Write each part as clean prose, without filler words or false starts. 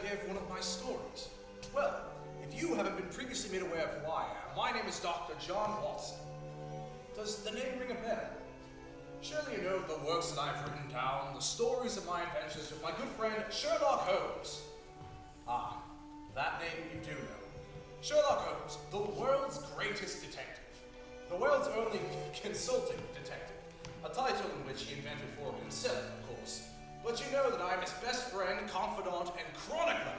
here for one of my stories. Well, if you haven't been previously made aware of who I am, my name is Dr. John Watson. Does the name ring a bell? Surely you know the works that I've written down, the stories of my adventures with my good friend Sherlock Holmes. Ah, that name you do know. Sherlock Holmes, the world's greatest detective. The world's only consulting detective. A title in which he invented for himself, of course. But you know that I am his best friend, confidant, and chronicler.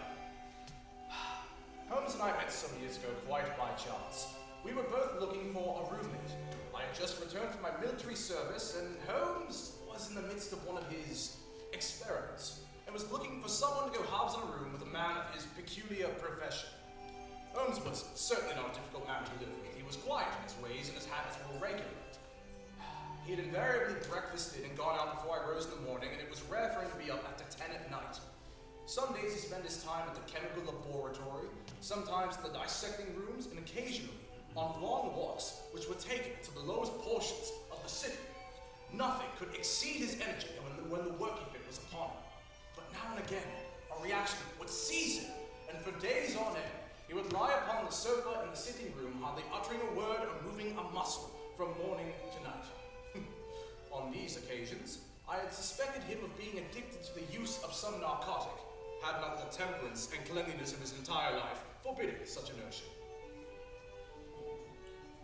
Holmes and I met some years ago quite by chance. We were both looking for a roommate. I had just returned from my military service, and Holmes was in the midst of one of his experiments, and was looking for someone to go halves in a room with a man of his peculiar profession. Holmes was certainly not a difficult man to live with. He was quiet in his ways, and his habits were regular. He had invariably breakfasted and gone out before I rose in the morning, and it was rare for him to be up after 10 at night. Some days he spent his time at the chemical laboratory, sometimes in the dissecting rooms, and occasionally on long walks which would take him to the lowest portions of the city. Nothing could exceed his energy when the working fit was upon him. But now and again, a reaction would seize him, and for days on end, he would lie upon the sofa in the sitting room, hardly uttering a word or moving a muscle from morning to night. On these occasions, I had suspected him of being addicted to the use of some narcotic, had not the temperance and cleanliness of his entire life forbidden such a notion.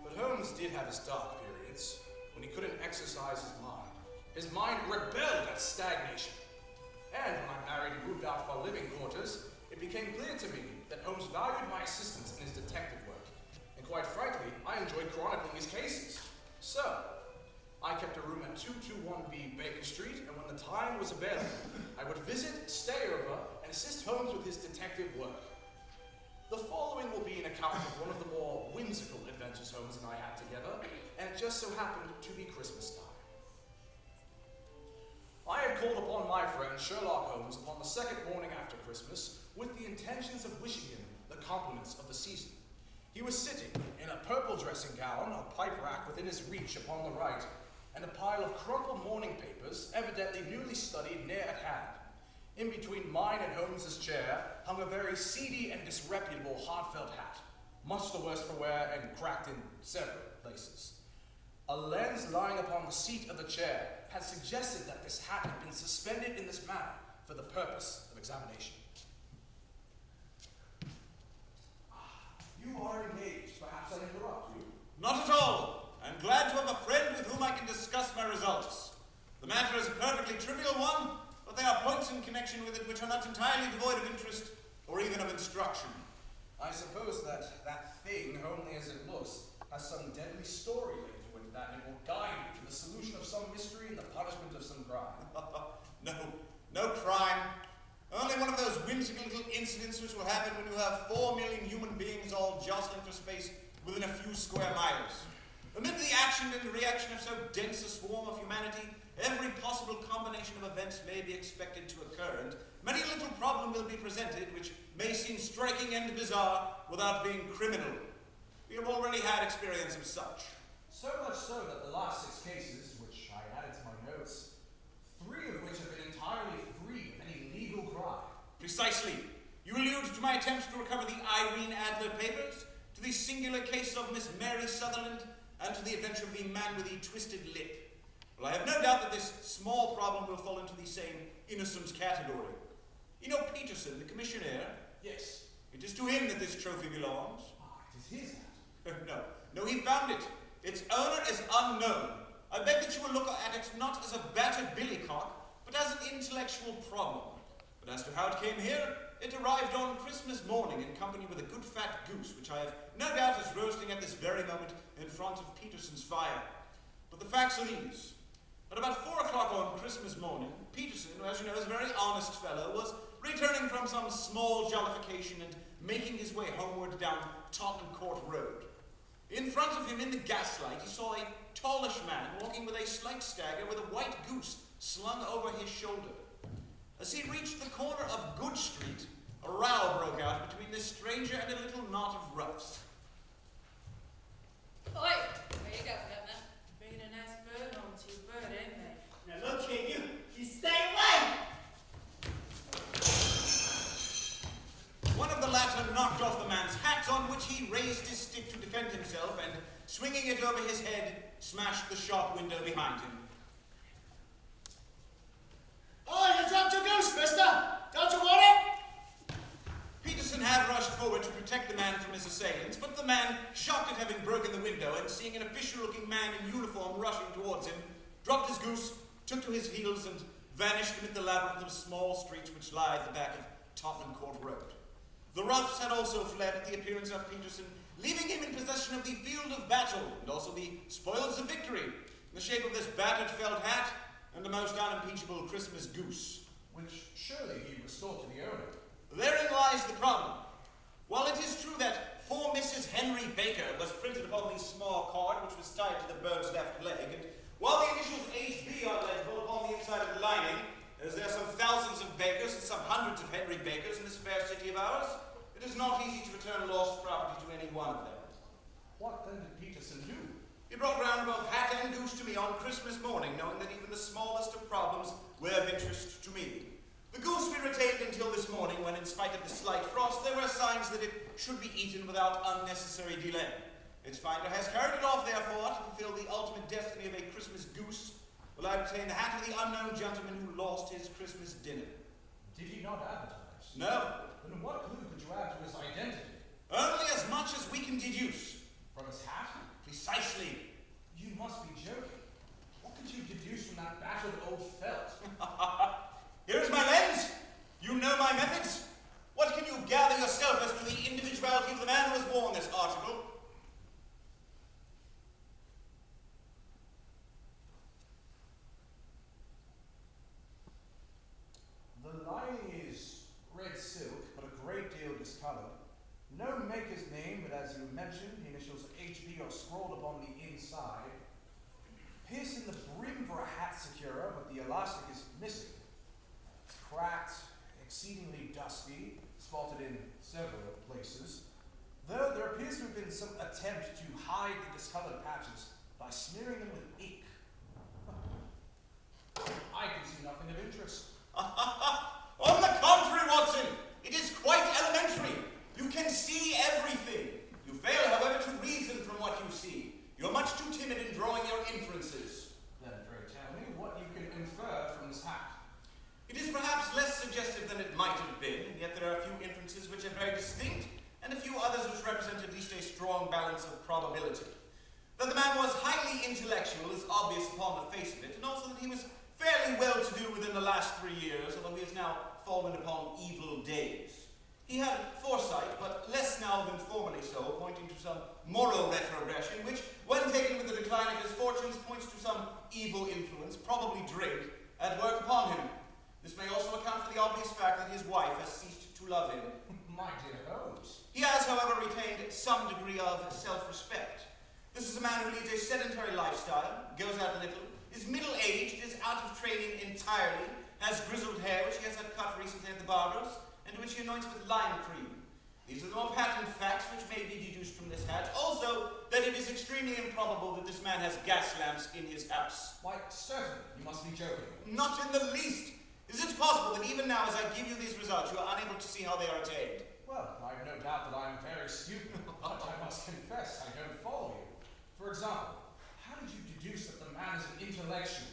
But Holmes did have his dark periods, when he couldn't exercise his mind. His mind rebelled at stagnation. And when I married and moved out of our living quarters, it became clear to me that Holmes valued my assistance in his detective work. And quite frankly, I enjoyed chronicling his cases. So, I kept a room at 221B Baker Street, and when the time was available, I would visit, stay over, and assist Holmes with his detective work. The following will be an account of one of the more whimsical adventures Holmes and I had together, and it just so happened to be Christmas time. I had called upon my friend Sherlock Holmes upon the second morning after Christmas with the intentions of wishing him the compliments of the season. He was sitting in a purple dressing gown, a pipe rack within his reach upon the right, and a pile of crumpled morning papers, evidently newly studied, near at hand. In between mine and Holmes's chair hung a very seedy and disreputable hard felt hat, much the worse for wear and cracked in several places. A lens lying upon the seat of the chair had suggested that this hat had been suspended in this manner for the purpose of examination. You are engaged. Perhaps I interrupt you? Not at all. I'm glad to have a friend with whom I can discuss my results. The matter is a perfectly trivial one, but there are points in connection with it which are not entirely devoid of interest or even of instruction. I suppose that thing, homely as it looks, has some deadly story linked to it, that it will guide you to the solution of some mystery and the punishment of some crime. No crime. Only one of those whimsical little incidents which will happen when you have 4 million human beings all jostling for space within a few square miles. Amid the action and reaction of so dense a swarm of humanity, every possible combination of events may be expected to occur, and many a little problem will be presented which may seem striking and bizarre without being criminal. We have already had experience of such. So much so that the last 6 cases, which I added to my notes, 3 of which have been entirely free of any legal crime. Precisely. You allude to my attempts to recover the Irene Adler papers, to the singular case of Miss Mary Sutherland, and to the adventure of the man with the twisted lip. Well, I have no doubt that this small problem will fall into the same innocent category. You know Peterson, the commissionaire? Yes. It is to him that this trophy belongs. Ah, it is his hat. No, he found it. Its owner is unknown. I beg that you will look at it not as a battered billycock, but as an intellectual problem. But as to how it came here, it arrived on Christmas morning in company with a good fat goose, which I have no doubt is roasting at this very moment in front of Peterson's fire. But the facts are these. At about 4 o'clock on Christmas morning, Peterson, who as you know is a very honest fellow, was returning from some small jollification and making his way homeward down Tottenham Court Road. In front of him in the gaslight, he saw a tallish man walking with a slight stagger with a white goose slung over his shoulder. As he reached the corner of Good Street, a row broke out between this stranger and a little knot of roughs. Oi! Where you going, Governor? Bringing a nice bird home to your bird, ain't they? Now look here, you stay away! himself and, swinging it over his head, smashed the shop window behind him. Oh, you dropped your goose, mister! Don't you want it? Peterson had rushed forward to protect the man from his assailants, but the man, shocked at having broken the window and seeing an official-looking man in uniform rushing towards him, dropped his goose, took to his heels, and vanished amid the labyrinth of small streets which lie at the back of Tottenham Court Road. The roughs had also fled at the appearance of Peterson, leaving him in possession of the field of battle and also the spoils of victory, in the shape of this battered felt hat and a most unimpeachable Christmas goose. Which surely he restored to the owner. Therein lies the problem. While it is true that "For Mrs. Henry Baker" was printed upon the small card which was tied to the bird's left leg, and while the initials H.B. are legible upon the inside of the lining, as there are some thousands of Bakers and some hundreds of Henry Bakers in this fair city of ours, it is not easy to return lost property to any one of them. What then did Peterson do? He brought round both hat and goose to me on Christmas morning, knowing that even the smallest of problems were of interest to me. The goose we retained until this morning, when in spite of the slight frost, there were signs that it should be eaten without unnecessary delay. Its finder has carried it off, therefore, to fulfill the ultimate destiny of a Christmas goose, while I retain the hat of the unknown gentleman who lost his Christmas dinner. Did he not advertise? No. Then what clue could you add to his identity? Only as much as we can deduce. From his hat? Precisely. You must be joking. What could you deduce from that battered old felt? Here is my lens. You know my methods. What can you gather yourself as to the individuality of the man who has worn this article? The lining is red silk, but a great deal discolored. No maker's name, but as you mentioned, the initials HB are scrawled upon the inside. Piercing the brim for a hat securer, but the elastic is missing. It's cracked, exceedingly dusty, spotted in several places. Though there appears to have been some attempt to hide the discolored patches by smearing them with ink. I can see nothing of interest. On the contrary, Watson, it is quite elementary. You can see everything. You fail, however, to reason from what you see. You're much too timid in drawing your inferences. Then pray tell me what you can infer from this hat. It is perhaps less suggestive than it might have been, and yet there are a few inferences which are very distinct, and a few others which represent at least a strong balance of probability. That the man was highly intellectual is obvious upon the face of it, and also that he was fairly well-to-do within the last 3 years, although he has now fallen upon evil days. He had foresight, but less now than formerly so, pointing to some moral retrogression, which, when taken with the decline of his fortunes, points to some evil influence, probably drink, at work upon him. This may also account for the obvious fact that his wife has ceased to love him. My dear Holmes. He has, however, retained some degree of self-respect. This is a man who leads a sedentary lifestyle, goes out little, is middle-aged, is out of training entirely, has grizzled hair which he has had cut recently at the barber's, and which he anoints with lime cream. These are the more patent facts which may be deduced from this hat. Also, that it is extremely improbable that this man has gas lamps in his house. Why, certainly, you must be joking. Not in the least. Is it possible that even now, as I give you these results, you are unable to see how they are attained? Well, I have no doubt that I am very stupid, but I must confess I don't follow you. For example, how did you deduce that the man is an intellectual?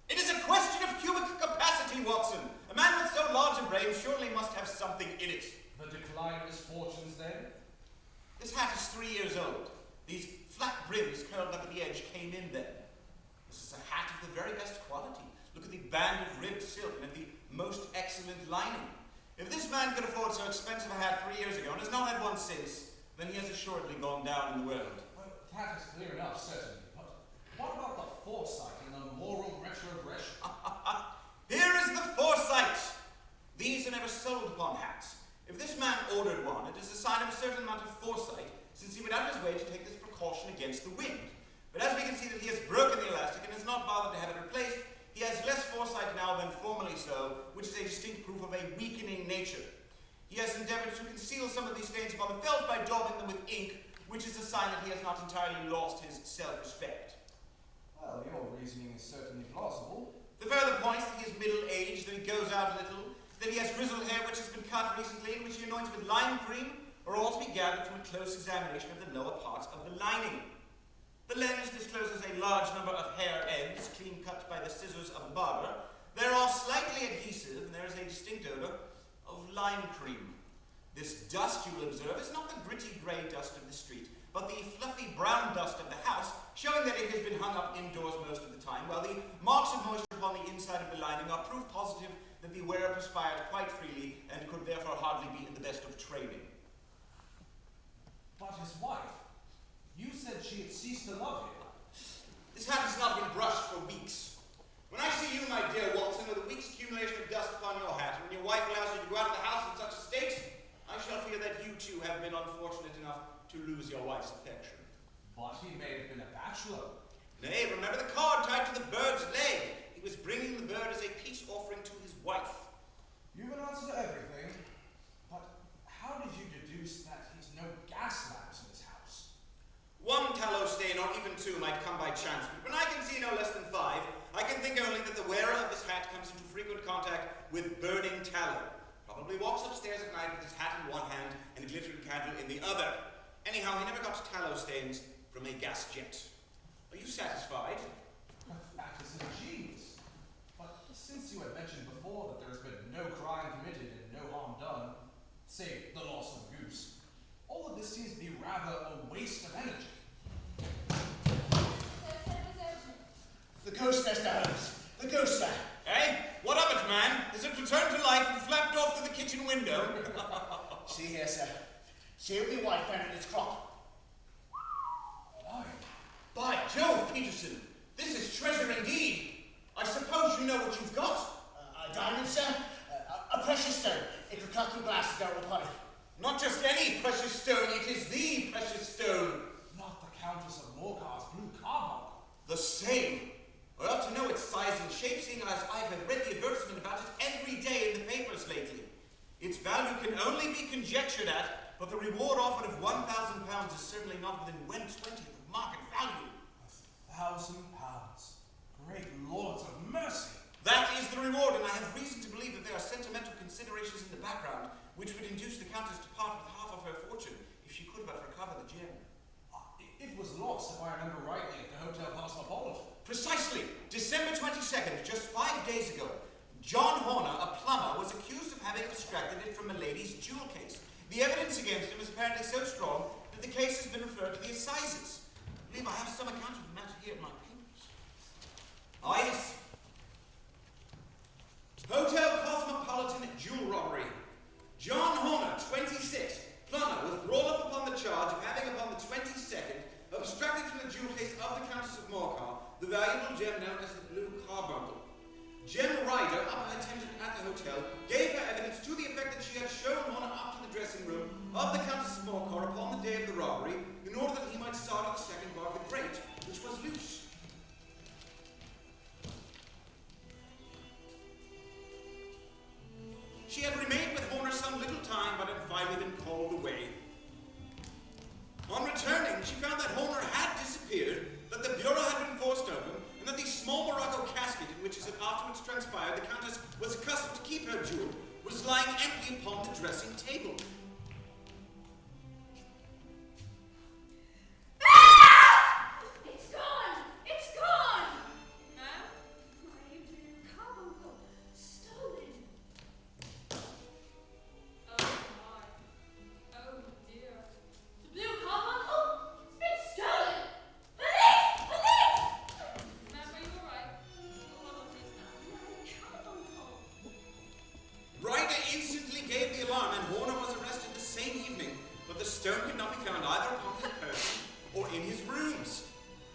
It is a question of cubic capacity, Watson. A man with so large a brain surely must have something in it. The decline of his fortunes, then? This hat is 3 years old. These flat brims curled up at the edge came in then. This is a hat of the very best quality. Look at the band of ribbed silk and the most excellent lining. If this man could afford so expensive a hat 3 years ago and has not had one since, then he has assuredly gone down in the world. Well, that is clear enough, certainly. But what about the foresight and the moral retrogression? Here is the foresight. These are never sold upon hats. If this man ordered one, it is a sign of a certain amount of foresight, since he went out of his way to take this precaution against the wind. But as we can see that he has broken the elastic and has not bothered to have it replaced, he has less foresight now than formerly so, which is a distinct proof of a weakening nature. He has endeavored to conceal some of these stains upon the felt by daubing them with ink, which is a sign that he has not entirely lost his self-respect. Well, your reasoning is certainly plausible. The further points that he is middle-aged, that he goes out a little, that he has grizzled hair which has been cut recently and which he anoints with lime cream, are all to be gathered from a close examination of the lower parts of the lining. The lens discloses a large number of hair ends, clean cut by the scissors of the barber. They are slightly adhesive, and there is a distinct odor of lime cream. This dust, you will observe, is not the gritty grey dust of the street, but the fluffy brown dust of the house, showing that it has been hung up indoors most of the time, while the marks of moisture upon the inside of the lining are proof positive that the wearer perspired quite freely and could therefore hardly be in the best of training. But his wife, you said she had ceased to love him. This hat has not been brushed for weeks. When I see you, my dear Watson, with a week's accumulation of dust upon your hat, and when your wife allows you to go out of the house in such a state, I shall fear that you too have been unfortunate enough to lose your wife's affection. But he may have been a bachelor. Nay, remember the card tied to the bird's leg. He was bringing the bird as a peace offering to his wife. You've an answer to everything, but how did you deduce that he's no gas lamps in his house? One tallow stain or even two might come by chance, but when I can see no less than 5, I can think only that the wearer of this hat comes into frequent contact with burning tallow. Probably walks upstairs at night with his hat in one hand and a glittering candle in the other. Anyhow, he never got tallow stains from a gas jet. Are you satisfied? That is ingenious. But since you had mentioned before that there has been no crime committed and no harm done, save the loss of a goose, all of this seems to be rather a waste of energy. The ghost, Mr. Holmes. The ghost, sir. Eh? What of it, man? Is it returned to life and flapped off through the kitchen window? See here, sir. See what my wife found in its crop. Why? By Jove, Peterson, this is treasure indeed. I suppose you know what you've got. A diamond, sir. A precious stone. It will cut through glass to go upon it. Not just any precious stone, it is the precious stone. Not the Countess of Morcar's blue carbuncle. The same. I ought to know its size and shape, seeing as I have read the advertisement about it every day in the papers lately. Its value can only be conjectured at, but the reward offered of £1,000 is certainly not within 1/20 of market value. £1,000. Great lords of mercy. That is the reward, and I have reason to believe that there are sentimental considerations in the background which would induce the Countess to part with half of her fortune if she could but recover the gem. It was lost, if I remember rightly, at the Hotel Cosmopolitan. Precisely. December 22nd, just 5 days ago, John Horner, a plumber, was accused of having abstracted it from a lady's jewel case. The evidence against him is apparently so strong that the case has been referred to the assizes. I believe I have some account of the matter here in my papers. Ah, yes. Hotel Cosmopolitan jewel robbery. John Horner, 26, plumber, was brought up upon the charge of having upon the 22nd abstracted from the jewel case of the Countess of Morcar the valuable gem known as the blue carbuncle. Gem Ryder, up attendant at the hotel, gave her evidence to the effect that she had shown Horner up to the dressing room of the Countess of Morcar upon the day of the robbery in order that he might start on the second bar of the grate, which was loose. She had remained with Horner some little time, but had finally been called away. On returning, she found that Horner had disappeared, that the bureau had been forced open, and that the small morocco casket in which, as it afterwards transpired, the Countess was accustomed to keep her jewel, was lying empty upon the dressing table. It's gone! It's gone! Huh? My blue carbuncle. Stolen. Oh my. Oh dear. The blue carbuncle? It's been stolen! Police! Police! Ma'am, are you alright? Hold on, please, ma'am. My carbuncle. Ryder instantly gave the alarm, and Horner was arrested the same evening, but the stone could not be found either upon his person or in his rooms.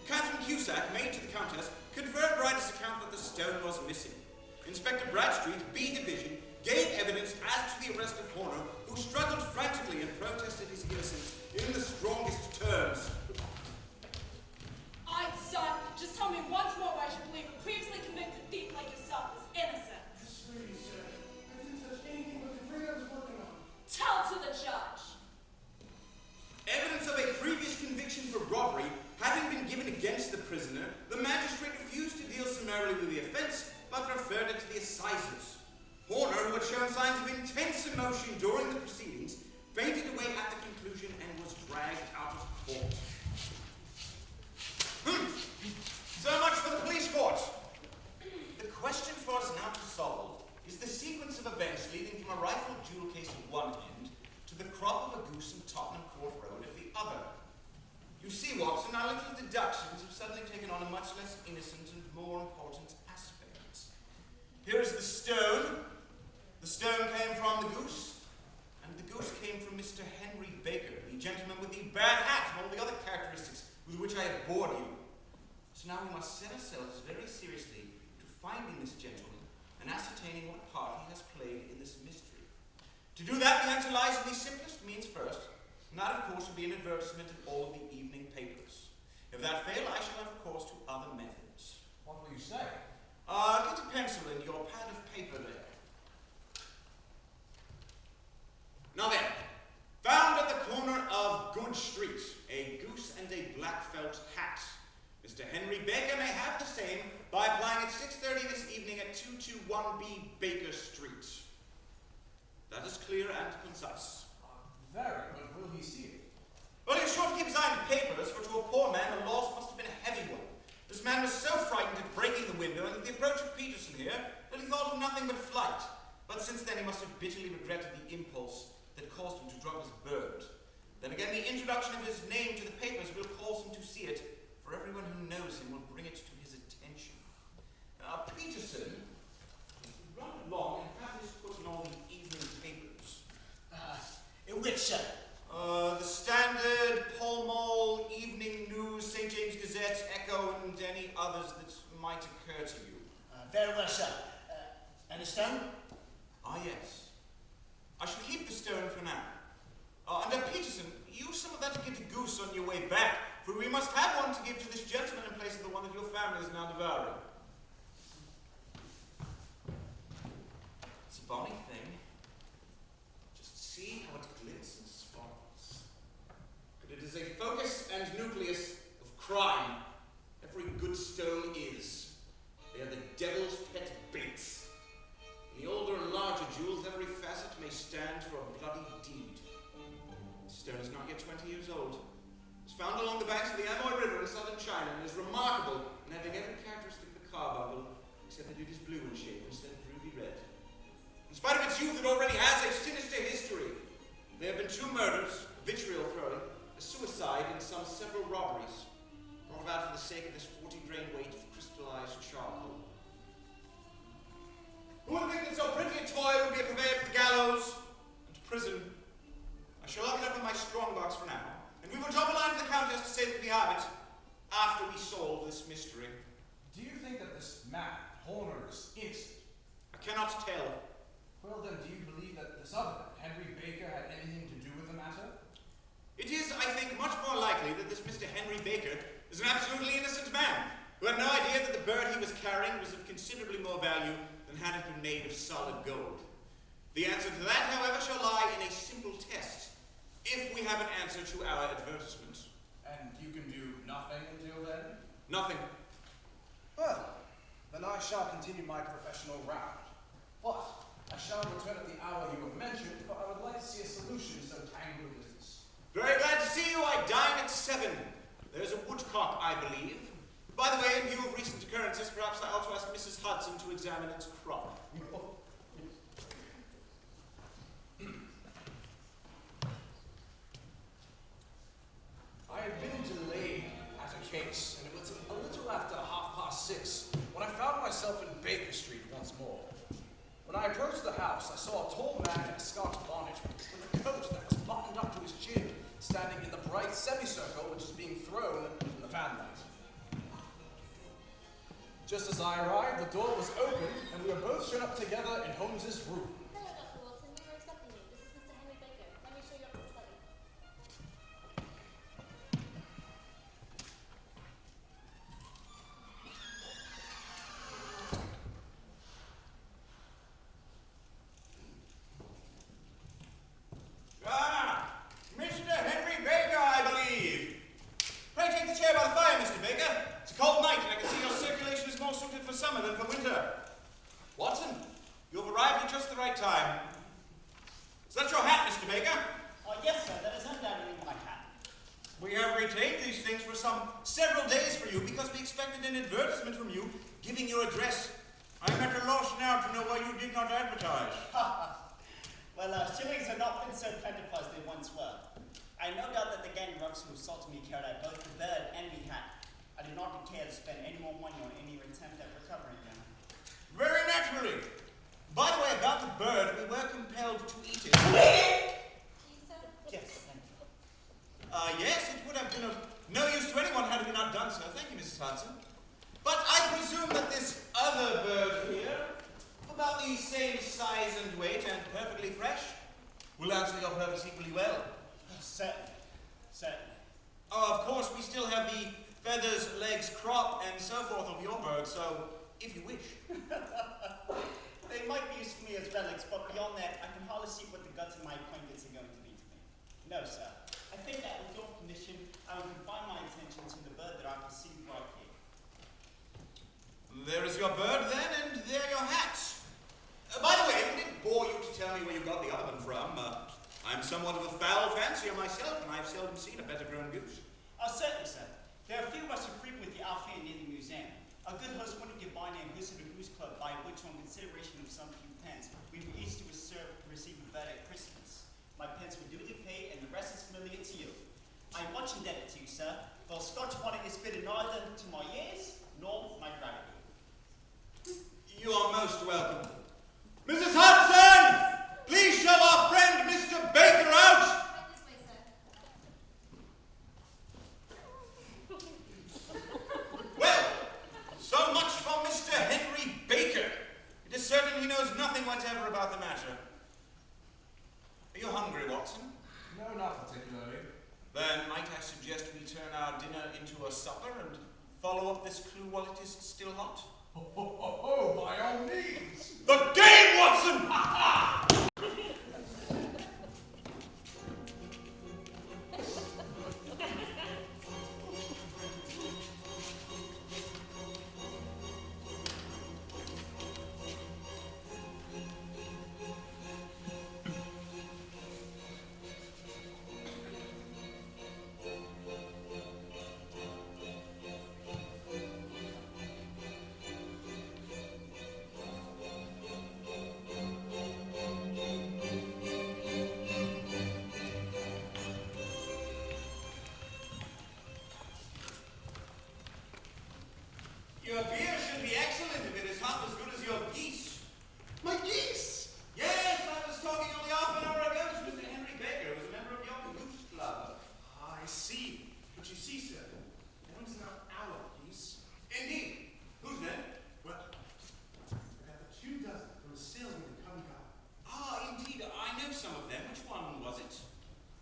Catherine Cusack, maid to the Countess, confirmed Ryder's account that the stone was missing. Inspector Bradstreet, B Division, gave evidence as to the arrest of Horner, who struggled frantically and protested his innocence in the strongest terms. I'd son, just tell me once more why I should believe a previously convicted thief like yourself is innocent. Sweetie, sir. I didn't touch anything but the degree I was working on. Tell to the judge. Evidence of a previous conviction for robbery having been given against the prisoner, the magistrate refused to deal summarily with the offence, but referred it to the assizes. Horner, who had shown signs of intense emotion during the proceedings, fainted away at the our little deductions have suddenly taken on a much less innocent and more important aspect. Here is the stone. The stone came from the goose, and the goose came from Mr. Henry Baker, the gentleman with the bad hat and all the other characteristics with which I have bored you. So now we must set ourselves very seriously to finding this gentleman and ascertaining what part he has played in this mystery. To do that, the answer lies in the simplest means first, and that, of course, will be an advertisement in all of the evening papers. If that fail, I shall have recourse to other methods. What will you say? Get a pencil and your pad of paper there. Now then, found at the corner of Good Street, a goose and a black felt hat. Mr. Henry Baker may have the same by applying at 6:30 this evening at 221B Baker Street. That is clear and concise. Very, but will he see it? Well, he's sure to keep his eye on the papers, for to a poor man the loss must have been a heavy one. This man was so frightened at breaking the window and at the approach of Peterson here that he thought of nothing but flight. But since then he must have bitterly regretted the impulse that caused him to drop his bird. Then again, the introduction of his name to the papers will cause him to see it, for everyone who knows him will bring it to his attention. Peterson, run along and have this put in all the evening papers. In which, sir? The Standard, Pall Mall, Evening News, St. James Gazette, Echo, and any others that might occur to you. Very well, sir. And a stone? Yes. I shall keep the stone for now. And Peterson, use some of that to get the goose on your way back, for we must have one to give to this gentleman in place of the one that your family is now devouring. It's a bonny thing. Just see how it glints and sparkles. But it is a focus and nucleus of crime. Every good stone is. They are the devil's pet baits. In the older and larger jewels, every facet may stand for a bloody deed. The stone is not yet 20 years old. It was found along the banks of the Amoy River in southern China and is remarkable in having every characteristic of the carbuncle, except that it is blue in shape instead of ruby red. In spite of its youth, it already has a sinister history. There have been 2 murders, a vitriol throwing, a suicide, and some several robberies, brought about for the sake of this 40-grain weight of crystallized charcoal. Who would think that so pretty a toy would be conveyed to the gallows and to prison? I shall lock it up in my strongbox for now, and we will drop a line to the Countess to say that we have it after we solve this mystery. Do you think that this man, Horner, is innocent? I cannot tell. Well then, do you believe that this other man, Henry Baker, had anything to do with the matter? It is, I think, much more likely that this Mr. Henry Baker is an absolutely innocent man, who had no idea that the bird he was carrying was of considerably more value than had it been made of solid gold. The answer to that, however, shall lie in a simple test, if we have an answer to our advertisement. And you can do nothing until then? Nothing. Well, then I shall continue my professional round. But I shall return at the hour you have mentioned, for I would like to see a solution to so tangled a business. Very glad to see you. I dine at 7. There's a woodcock, I believe. By the way, in view of recent occurrences, perhaps I ought to ask Mrs. Hudson to examine its crop. I had been delayed at a case, and it was a little after 6:30 when I found myself in Baker Street once more. When I approached the house, I saw a tall man in a Scotch bonnet with a coat that was buttoned up to his chin, standing in the bright semicircle which was being thrown from the fanlight. Just as I arrived, the door was opened, and we were both shown up together in Holmes's room. Hello, Dr. Watson. We were expecting you. This is Mr. Henry Baker. Let me show you up to the study. Mr. Henry Baker, I believe. Pray take the chair by the fire, Mr. Baker. It's a cold night, and I can see your circulation is more suited for summer than for winter. Watson, you have arrived at just the right time. Is that your hat, Mr. Baker? Yes, sir. That is undoubtedly my hat. We have retained these things for several days for you because we expected an advertisement from you giving your address. I am at a loss now to know why you did not advertise. Well, shillings have not been so plentiful as they once were. I have no doubt that the gang of roughs who assaulted me carried out both the bird and the hat. I do not care to spend any more money on any attempt at recovering them. Very naturally. By the way, about the bird, we were compelled to eat it. Please, sir. Yes, thank you. Yes, it would have been of no use to anyone had we not done so. Thank you, Mrs. Hudson. But I presume that this other bird here, about the same size and weight and perfectly fresh, will answer your purpose equally well. Certainly. Certainly. Oh, of course, we still have the feathers, legs, crop, and so forth of your bird, so if you wish. They might be used to me as relics, but beyond that, I can hardly see what the guts of my acquaintance are going to be to me. No, sir. I think that with your permission, I will confine my attention to the bird that I perceive right here. There is your bird, then, and there your hats. By the way, would it bore you to tell me where you got the other one from? I'm somewhat of a fowl fancier myself, and I've seldom seen a better-grown goose. Certainly, sir. There are a few of us who frequent the outfield near the museum. A good host wanted to buy a host of the Goose Club, by which, on consideration of some few pence, we were each to receive a bird at Christmas. My pence were duly paid, and the rest is familiar to you. I am much indebted to you, sir, for a Scotch bonnet is fitted neither to my years nor my gravity. You are most welcome. Mrs. Hudson! Please show our friend Mr. Baker out! Right this way, sir. Well, so much for Mr. Henry Baker. It is certain he knows nothing whatever about the matter. Are you hungry, Watson? No, not particularly. Then might I suggest we turn our dinner into a supper and follow up this clue while it is still hot? Oh, by all means. The game, Watson! Your beer should be excellent if it is half as good as your geese. My geese! Yes, I was talking only half an hour ago to Mr. Henry Baker, who was a member of your Goose Club. I see. But you see, sir, those are not our geese. Indeed. Whose then? Well, I have 2 dozen from a salesman in Covent Garden. Ah, indeed. I know some of them. Which one was it?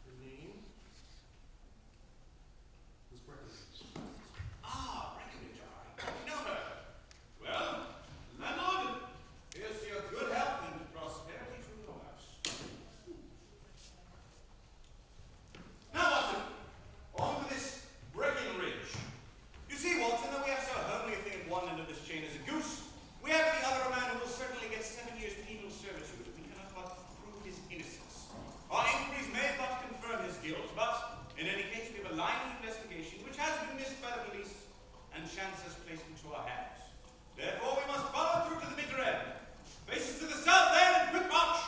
Her name was Breckenridge. Ah, Breckenridge. I know her. Well, landlord, here's to your good health and prosperity through your house. Now, Watson, on to this Breckenridge. You see, Watson, though we have so homely a thing at one end of this chain as a goose, we have at the other a man who will certainly get 7 years penal servitude if we cannot but prove his innocence. Our inquiries may but confirm his guilt, but in any case we have a line of investigation which has been missed by the police and chance has placed into our hands. Therefore we must follow through to the bitter end. Faces to the south then, and quick march!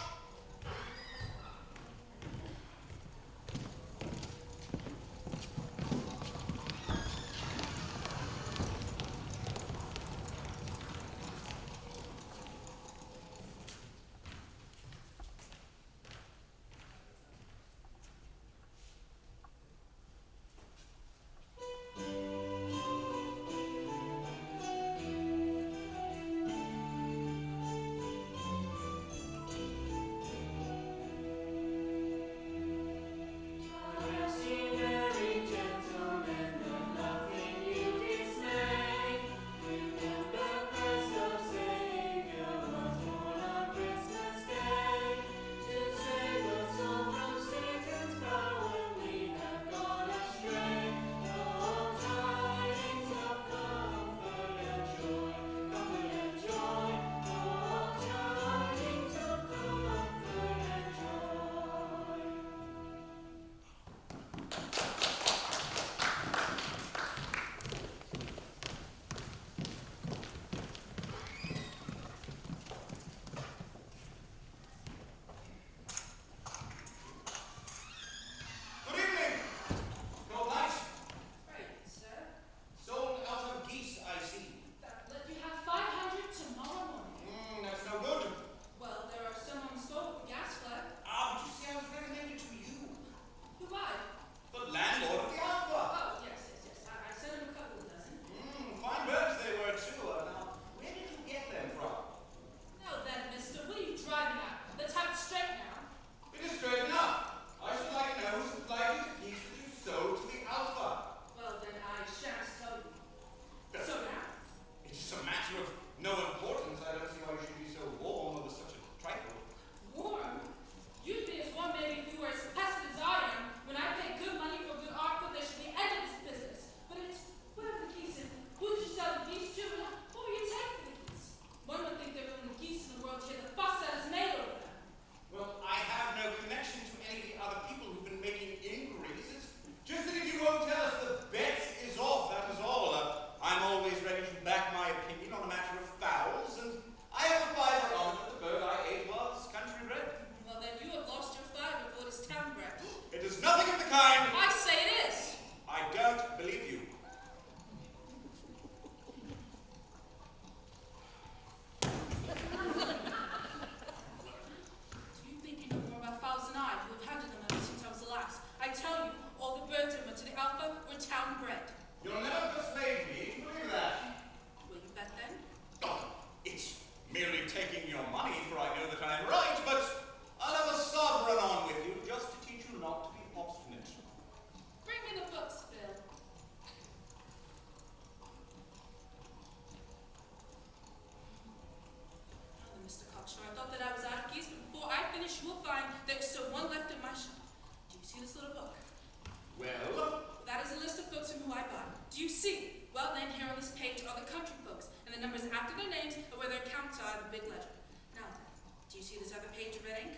Do you see? Well, then here on this page are the country folks, and the numbers after their names are where their accounts are in the big ledger. Now then, do you see this other page of red ink?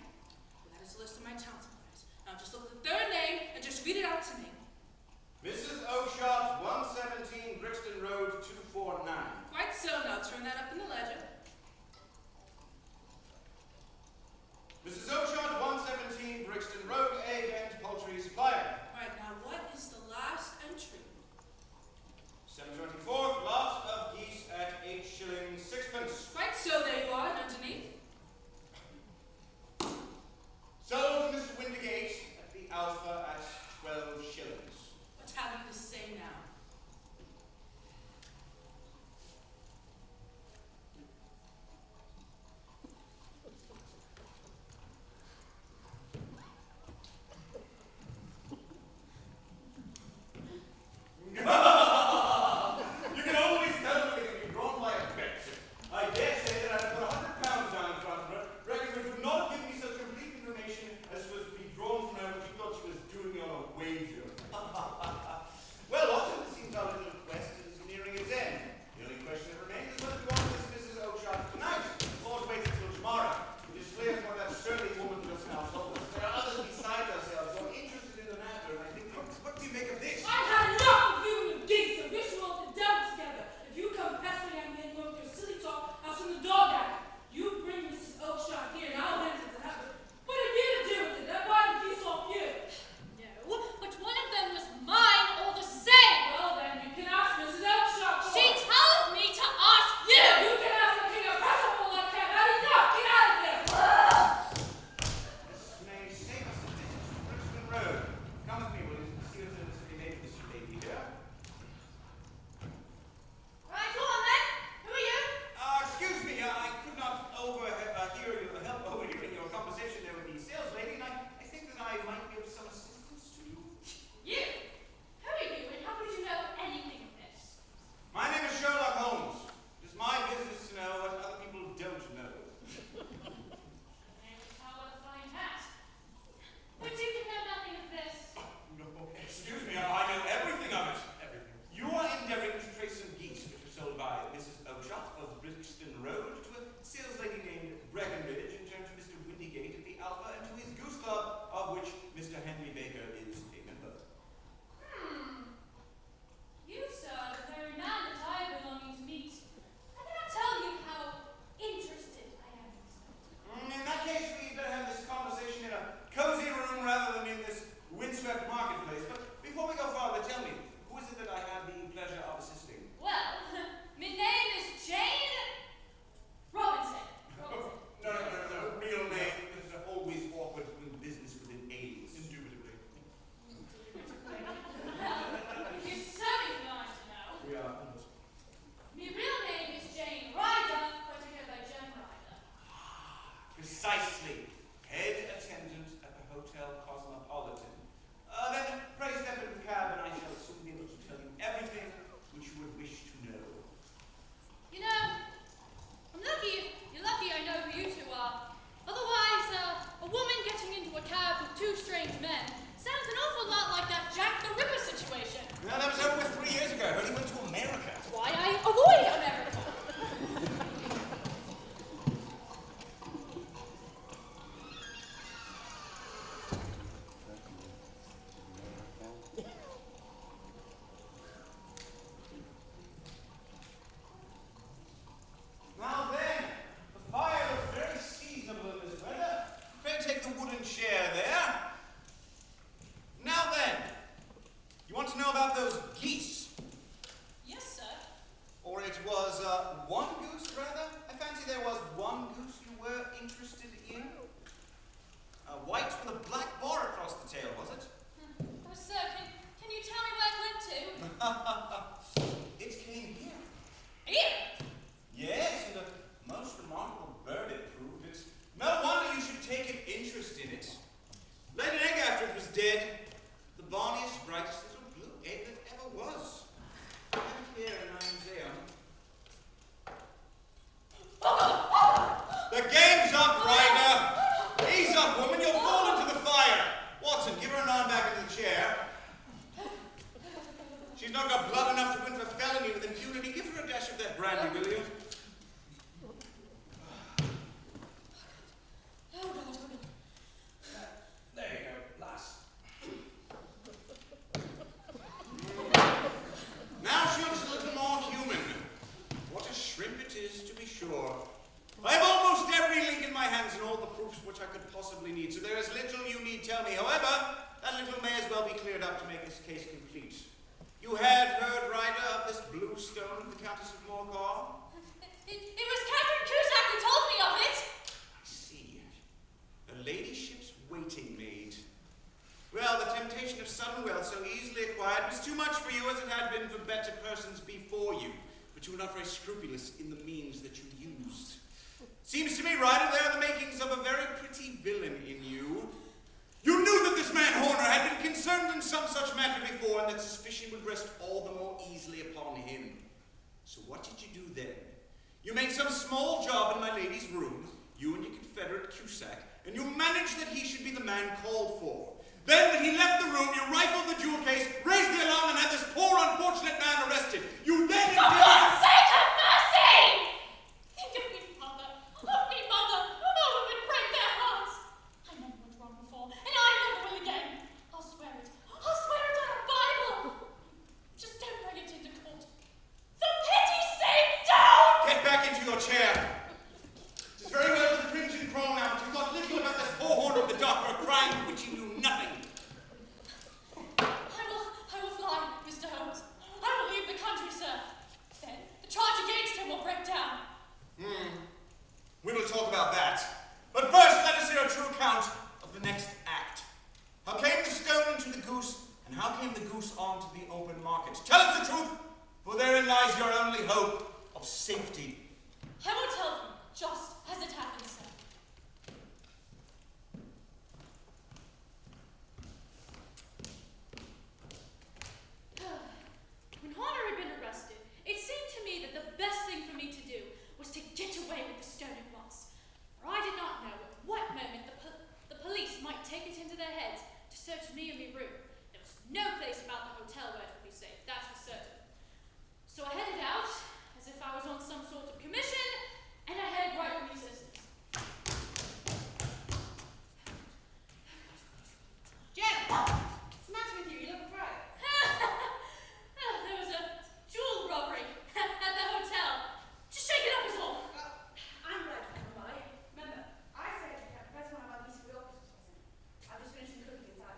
Well, that is a list of my town suppliers. Now just look at the third name and just read it out to me. Mrs. Oshart, 117 Brixton Road, 249. Quite so. Now turn that up in the ledger. Mrs. Oshart, 117 Brixton Road, Egg and Poultry Supplier. Right, now what is the last entry? 724th, lot of geese at 8 shillings 6pence. Quite so, there you are, and underneath. Sold to Mr. Windigate at the Alpha at 12 shillings. What have you to say now? You can always tell me that you're drawn by a bet. I dare say that I'd put £100 down in front of her, reckon it would not give me such complete information as was to be drawn from her when she thought she was doing me on a wager. Well, Watson, it seems our little quest is nearing its end. The only question that remains is whether we want this Mrs. Oshart tonight, or to wait until tomorrow. It is clear from what that surly woman just now told us. There are others besides ourselves who are interested in the matter, and I think, what do you make of this? I've had enough of you and your gigs and wish you all to down together. If you come pestering at me anymore with your silly talk, I'll send the dog at you. You bring Mrs. Oakshot here and I'll hand it to her. What have you to do with it? That why did you off you? No, but one of them was mine all the same. Well then, you can ask Mrs. Oakshot for She it. told me to ask you. You can ask the king of Prussia like that. Had enough. Get out of there. This may save us a visit to Brixton Road. Come with me, will you? See what is to be made of this lady here. Right, go on then. Who are you? Excuse me, I could not overhearing your conversation there with the sales lady, and I think that I might be of some assistance to you. You. Who are you and how could you know anything of this? My name is Sherlock Holmes. It is my business to know what other people don't know. How what a fine hat. But you can know nothing of this. No, excuse me, I know everything of it. Everything. You are endeavoring to trace some geese which were sold by Mrs. Oakshot of Brixton Road to a sales lady named Breckenridge, in turn to Mr. Windigate at the Alpha, and to his goose club, of which Mr. Henry Baker is a member. You, sir, are the very man that I am belonging to meet. I cannot tell you how interested I am in this matter. In that case, we better have this conversation in a cozy room rather than in this windswept marketplace. But before we go farther, tell me, who is it that I have the pleasure of assisting? Well, my name is Jane Robinson. No. Real name. This is always awkward doing business with an alias. Indubitably. If you're so inclined to know, We are. my real name is Jane Ryder, but you go by Jem Ryder. Precisely. Head attendant at the Hotel Cosmopolitan. Then pray step into the cab and I shall soon be able to tell you everything which you would wish to know. You know, you're lucky I know who you two are. Otherwise, a woman getting into a cab with two strange men sounds an awful lot like that Jack the Ripper situation. No, that was over 3 years ago. I heard he went to America. That's why I avoid America. Now then, the fire looks very seasonable in this weather. Pray take the wooden chair there. Now then, you want to know about those geese? Yes, sir. Or it was one goose, rather? I fancy there was one goose you were interested in. White with a black bar across the tail, was it? Oh, sir, can you tell me where it went to? It came here. Here? Yes, and a most remarkable bird it proved. It's no wonder you should take an interest in it. Laid an egg after it was dead. The bonniest, brightest little blue egg that ever was. I have it here in my museum. The game's up, Ryder! Ease up, woman, you'll fall into the fire! Watson, give her an arm back into the chair. She's She's not got blood enough to win for felony with impunity. Give her a dash of that brandy, will you? Oh, God. There you go, lass. Now she looks a little more human. What a shrimp it is, to be sure. I have almost every link in my hands and all the proofs which I could possibly need, so there is little you need tell me. However, that little may as well be cleared up to make this case complete. You had heard, Ryder, of this blue stone of the Countess of Morcar? It was Captain Cusack who told me of it. I see. Her ladyship's waiting maid. Well, the temptation of sudden wealth so easily acquired was too much for you as it had been for better persons before you. But you were not very scrupulous in the means that you used. Seems to me, Ryder, there are the makings of a very pretty villain in you. You knew that this man Horner had been concerned in some such matter before, and that suspicion would rest all the more easily upon him. So what did you do then? You made some small job in my lady's room, you and your confederate Cusack, and you managed that he should be the man called for. Then, when he left the room, you rifled the jewel case, raised the alarm, and had this poor unfortunate man arrested. You then... For God's sake, have mercy! Think of me, Mother. Of me, Mother. Oh, it would break their hearts. I never went wrong before, and I never will again. I'll swear it. I'll swear it on a Bible. Just don't bring it into court. For pity's sake, don't! Get back into your chair. It is very well to cringe and crawl now, but you thought little about this poor Horner of the dock for a crime of which you knew nothing. I will fly, Mr. Holmes. I will leave the country, sir. Then the charge against him will break down. We will talk about that. But first, let us hear a true account of the next act. How came the stone into the goose, and how came the goose onto the open market? Tell us the truth, for therein lies your only hope of safety. I will tell you, just as it happened, sir. When Horner had been arrested, it seemed to me that the best thing for me to do was to get away with the stone at once. For I did not know at what moment the police might take it into their heads to search me and my room. There was no place about the hotel where it would be safe, that's for certain. So I headed out, as if I was on some sort of commission, and I headed right for the assistance. Jen! What's the matter with you? You look afraid. There was a jewel robbery at the hotel. Just shake it up is all. I'm glad you came by. Remember, I said you kept the best one of our niece for your Christmas present. I've just finished the cooking inside.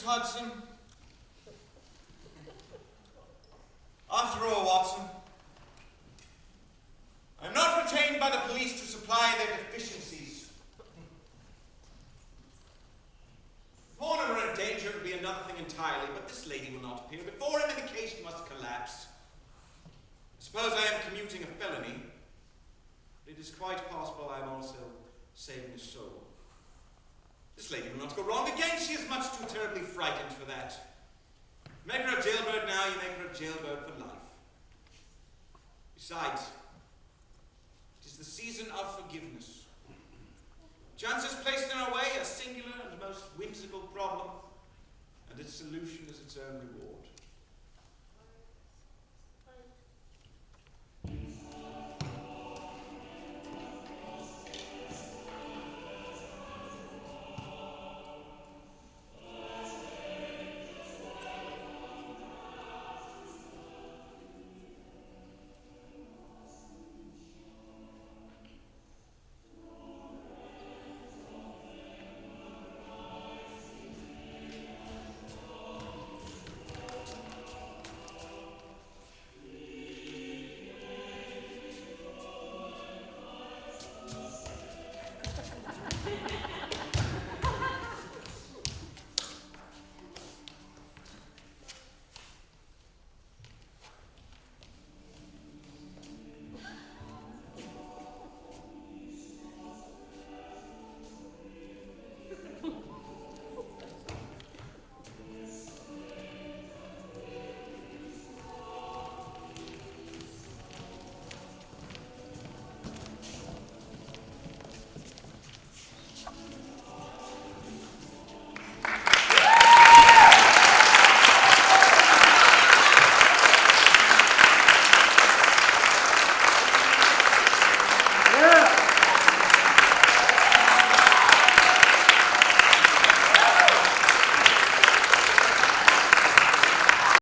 Hudson. After all, Watson, I'm not retained by the police to supply their deficiencies. If Warner were in danger, it would be another thing entirely, but this lady will not appear before him, and the case must collapse. I suppose I am commuting a felony, but it is quite possible I am also saving his soul. This lady will not go wrong again. She is much too terribly frightened for that. Make her a jailbird now, you make her a jailbird for life. Besides, it is the season of forgiveness. Chances placed in our way a singular and most whimsical problem, and its solution is its own reward.